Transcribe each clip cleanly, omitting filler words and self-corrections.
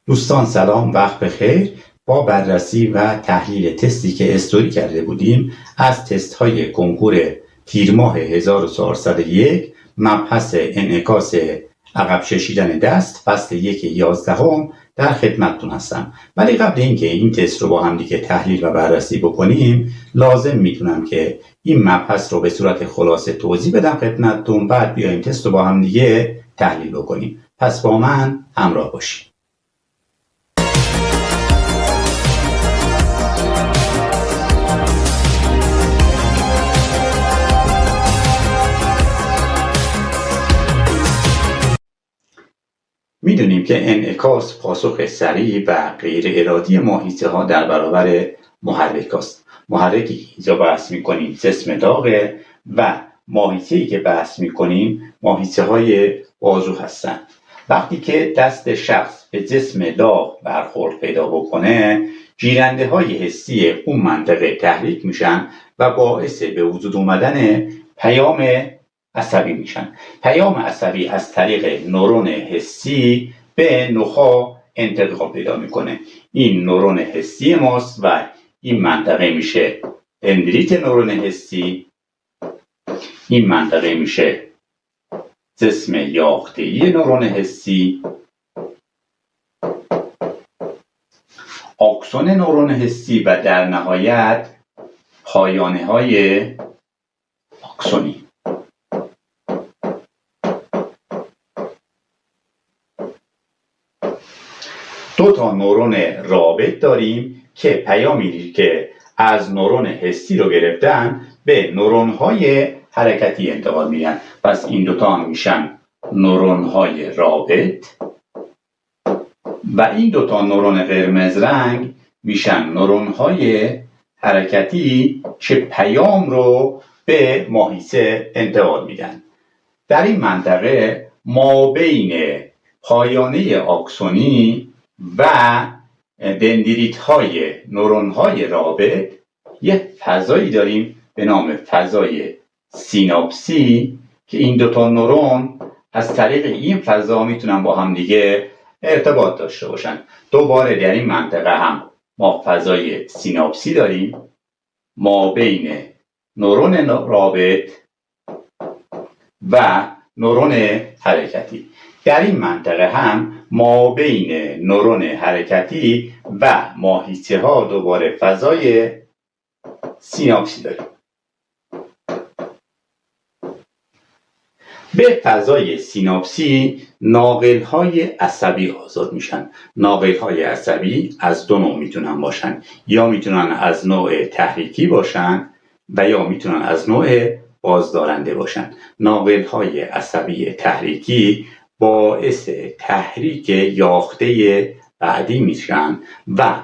دوستان سلام، وقت بخیر. با بررسی و تحلیل تستی که استوری کرده بودیم از تست های کنکور تیر ماه 1401 مبحث انعکاس عقب کشیدن دست فصل 1/11 در خدمتتون هستم. ولی قبل اینکه این تست رو با هم دیگه تحلیل و بررسی بکنیم لازم میتونم که این مبحث رو به صورت خلاصه توضیح بدم خدمتتون، بعد بیایم تست رو با هم دیگه تحلیل بکنیم. پس با من همراه باشید. میدونیم که انعکاس پاسخ سریع و غیر ارادی ماهیچه ها در برابر محرک است. محرکی که اینجا بحث میکنیم جسم داغه و ماهیچه‌ای که بحث میکنیم ماهیچه های بازو هستند. وقتی که دست شخص به جسم داغ برخورد پیدا بکنه، گیرنده های حسی اون منطقه تحریک میشن و باعث به وجود اومدن پیام عصبی میشن. پیام عصبی از طریق نورون حسی به نخاع انتقال پیدا میکنه. این نورون حسی ماست و این منطقه میشه دندریت نورون حسی. این منطقه میشه جسم یافته‌ای نورون حسی، آکسون نورون حسی و در نهایت پایانه های آکسونی. دو تا نورون رابط داریم که پیامی که از نورون حسی رو گرفتن به نورون های حرکتی انتقال میدن. پس این دوتا میشن نورون های رابط و این دوتا نورون قرمز رنگ میشن نورون های حرکتی که پیام رو به ماهیچه انتقال میدن. در این منطقه ما بین پایانه آکسونی و دندریت های نورون های رابط یه فضایی داریم به نام فضای سیناپسی که این دوتا نورون از طریق این فضا میتونن با هم دیگه ارتباط داشته باشن. دوباره در این منطقه هم ما فضای سیناپسی داریم ما بین نورون رابط و نورون حرکتی. در این منطقه هم ما بین نورون حرکتی و ماهیچه ها دوباره فضای سیناپسی داریم. به فضای سیناپسی ناقل های عصبی آزاد میشن. ناقل های عصبی از دو نوع میتونن باشن، یا میتونن از نوع تحریکی باشن و یا میتونن از نوع بازدارنده باشن. ناقل های عصبی تحریکی باعث تحریک یاخته بعدی میشن و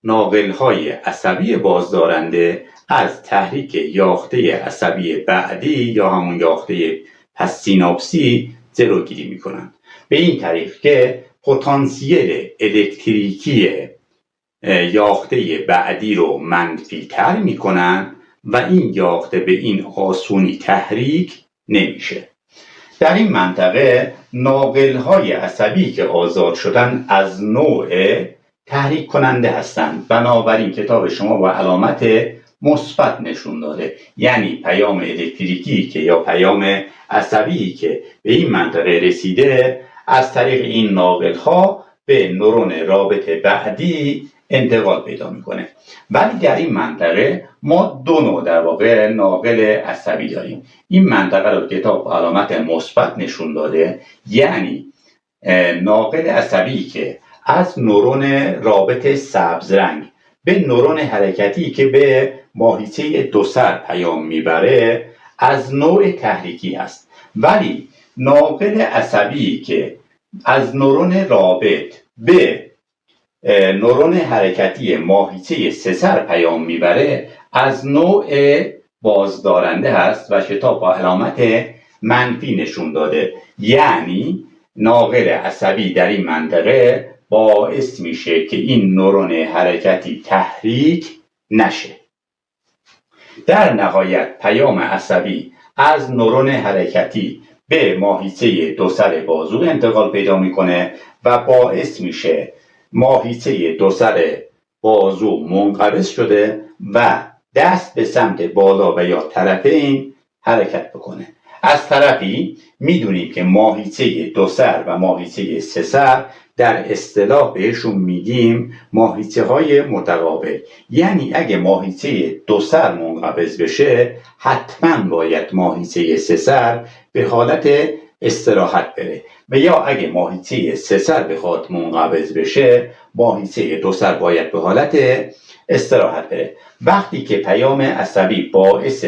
ناقل های عصبی بازدارنده از تحریک یاخته عصبی بعدی یا همون یاخته پس سیناپسی جلوگیری میکنن. به این طریق که پتانسیل الکتریکی یاخته بعدی رو منفی تر میکنن و این یاخته به این آسونی تحریک نمیشه. در این منطقه ناقل های عصبی که آزاد شدن از نوع تحریک کننده هستند. بنابراین کتاب شما با علامت مثبت نشون داده، یعنی پیام الکتریکی که یا پیام عصبی که به این منطقه رسیده از طریق این ناقل ها به نورون رابط بعدی انتقال پیدا میکنه. ولی در این منطقه ما دو نوع در واقع ناقل عصبی داریم. این منطقه رو کتاب علامت مثبت نشون داده، یعنی ناقل عصبی که از نورون رابط سبز رنگ به نورون حرکتی که به ماهیچه دو سر پیام میبره از نوع تحریکی است. ولی ناقل عصبی که از نورون رابط به نورون حرکتی ماهیچه سه سر پیام میبره از نوع بازدارنده هست و کتاب با علامت منفی نشون داده، یعنی ناقل عصبی در این منطقه باعث میشه که این نورون حرکتی تحریک نشه. در نهایت پیام عصبی از نورون حرکتی به ماهیچه دو سر بازو انتقال پیدا میکنه و باعث میشه ماهیچه دو سر بازو منقبض شده و دست به سمت بالا و یا طرفین حرکت بکنه. از طرفی میدونیم که ماهیچه دو سر و ماهیچه سه سر در اصطلاح بهشون میگیم ماهیچه های متقابل. یعنی اگه ماهیچه دو سر منقبض بشه حتما باید ماهیچه سه سر به حالت استراحت بره و یا اگه ماهیچه سه سر بخواد منقبض بشه ماهیچه دو سر باید به حالت استراحت بره. وقتی که پیام عصبی باعث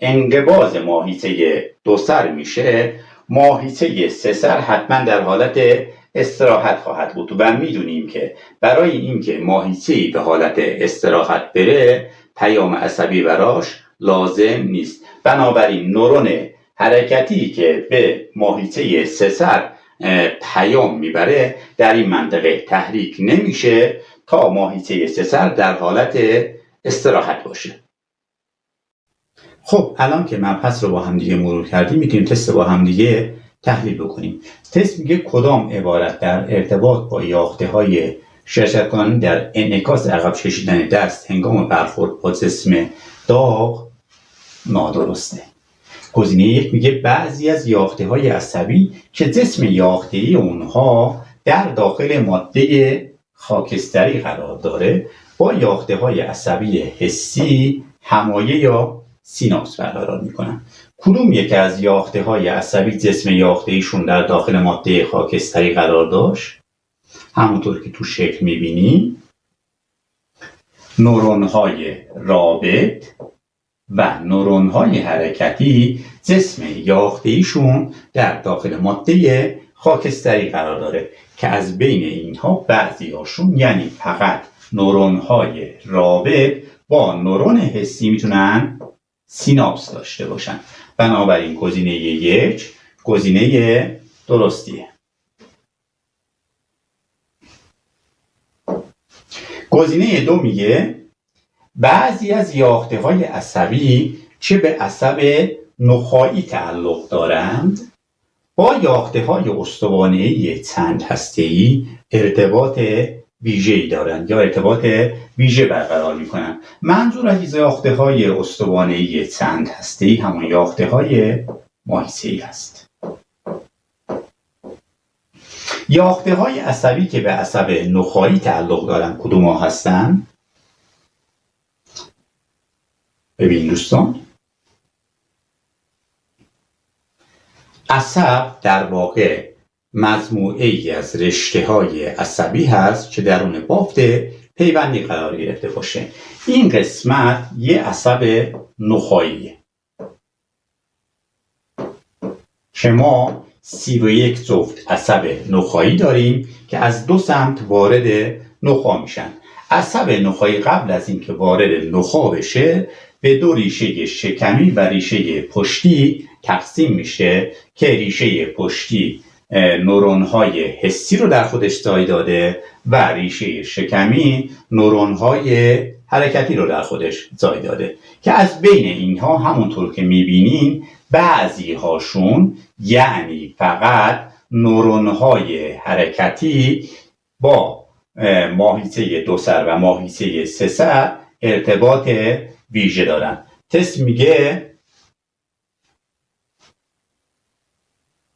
انقباض ماهیچه دو سر میشه ماهیچه سه سر حتما در حالت استراحت خواهد بود و میدونیم که برای اینکه ماهیچه‌ای به حالت استراحت بره پیام عصبی براش لازم نیست. بنابراین نورون حرکتی که به ماهیچه سه سر پیام میبره در این منطقه تحریک نمیشه تا ماهیچه سه سر در حالت استراحت باشه. خب الان که مبحث رو با همدیگه مرور کردیم میتونیم تست با همدیگه تحلیل بکنیم. تست میگه کدام عبارت در ارتباط با یاخته های شرکت کننده در انعکاس عقب کشیدن دست هنگام برخورد با جسم داغ نادرسته. گزینه یک میگه بعضی از یاخته های عصبی که جسم یاخته‌ای اونها در داخل ماده خاکستری قرار داره با یاخته های عصبی حسی همایه یا سیناپس برقرار میکنن. کدوم یک از یاخته های عصبی جسم یاخته‌ایشون در داخل ماده خاکستری قرار داشت؟ همونطور که تو شکل میبینی نورون های رابط و نورون های حرکتی جسم یاخته‌ایشون در داخل ماده خاکستری قرار داره که از بین اینها بعضی هاشون یعنی فقط نورون های رابط با نورون حسی میتونن سیناپس داشته باشن. بنابراین گزینه یک گزینه درستیه. گزینه دو میگه بعضی از یاخته های عصبی چه به عصب نخاعی تعلق دارند با یاخته های استوانه‌ای چند هسته‌ای ارتباط ویژه‌ای دارند یا ارتباط ویژه برقرار می‌کنند. منظور از یاخته های استوانه‌ای چند هسته‌ای همون یاخته های ماهیچه‌ای است. یاخته های عصبی که به عصب نخاعی تعلق دارند کدوم ها هستند؟ ببین دوستان، عصب در واقع مجموعه ای از رشته های عصبی هست که درون بافت پیوندی قرار گرفته باشه. این قسمت یه عصب نخاعیه که ما 31 جفت عصب نخاعی داریم که از دو سمت وارد نخاع میشن. عصب نخاعی قبل از اینکه وارد نخاع بشه به دو ریشه شکمی و ریشه پشتی تقسیم میشه که ریشه پشتی نورون‌های حسی رو در خودش جای داده و ریشه شکمی نورون‌های حرکتی رو در خودش جای داده که از بین اینها همونطور که میبینین بعضی هاشون یعنی فقط نورون‌های حرکتی با ماهیچه دو سر و ماهیچه سه سر ارتباط ویژه دارن. تست میگه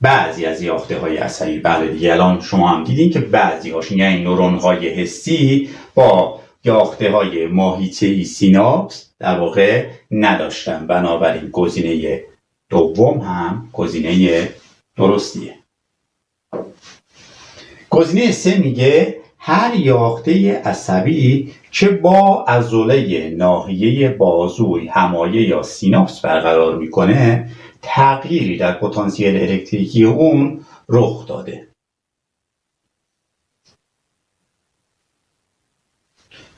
بعضی از یاخته های عصبی، بله دیگه الان شما هم دیدین که بعضی هاشون یعنی نورون های حسی با یاخته های ماهیچه‌ای سیناپس در واقع نداشتن. بنابراین گزینه دوم هم گزینه درستیه. گزینه سه میگه هر یاخته عصبی که با عضله ناحیه بازوی همایه یا سیناپس برقرار میکنه تغییری در پتانسیل الکتریکی اون رخ داده.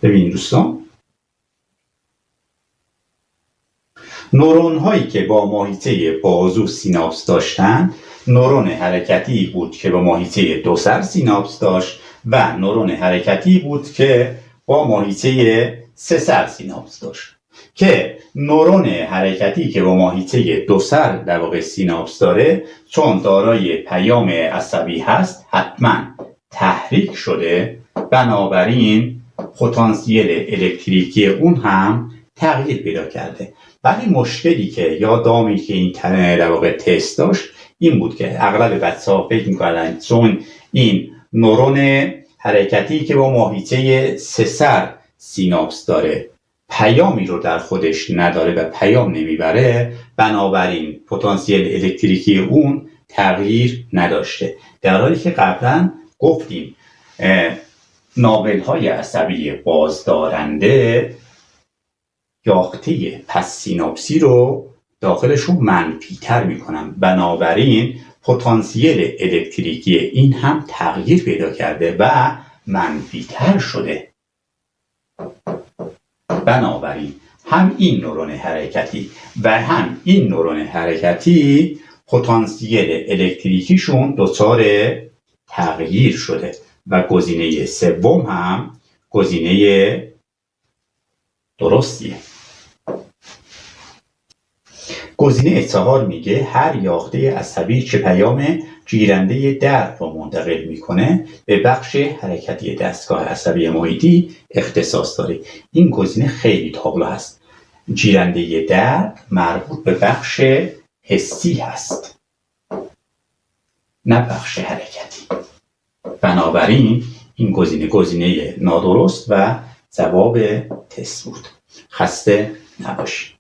ببینید دوستان، نورون هایی که با ماهیچه بازو سیناپس داشتند نورون حرکتی بود که با ماهیچه دو سر سیناپس داشت و نورون حرکتی بود که با ماهیچه سه سر سیناپس داشت که نورون حرکتی که با ماهیچه دو سر در واقع سیناپس داره چون دارای پیام عصبی هست حتما تحریک شده بنابراین پتانسیل الکتریکی اون هم تغییر پیدا کرده. ولی مشکلی که یا دامی که این در واقع تست داشت این بود که اغلب بچه‌ها فکر می‌کردن چون این نورون حرکتی که با ماهیچه سه سر سیناپس داره پیامی رو در خودش نداره و پیام نمیبره، بنابراین پتانسیل الکتریکی اون تغییر نداشته. در حالی که قبلا گفتیم ناقل‌های عصبی بازدارنده یاخته پس سیناپسی رو داخلشون منفی‌تر میکنن، بنابراین پتانسیل الکتریکی این هم تغییر پیدا کرده و منفی‌تر شده. بنابراین هم این نورون حرکتی و هم این نورون حرکتی پتانسیل الکتریکیشون دچار تغییر شده و گزینه سوم هم گزینه درستیه. گزینه 4 میگه هر یاخته عصبی که پیام گیرنده درد رو منتقل میکنه به بخش حرکتی دستگاه عصبی محیطی اختصاص داره. این گزینه خیلی تابلو هست. گیرنده درد مربوط به بخش حسی هست نه بخش حرکتی. بنابراین این گزینه نادرست و جواب تست بود. خسته نباشید.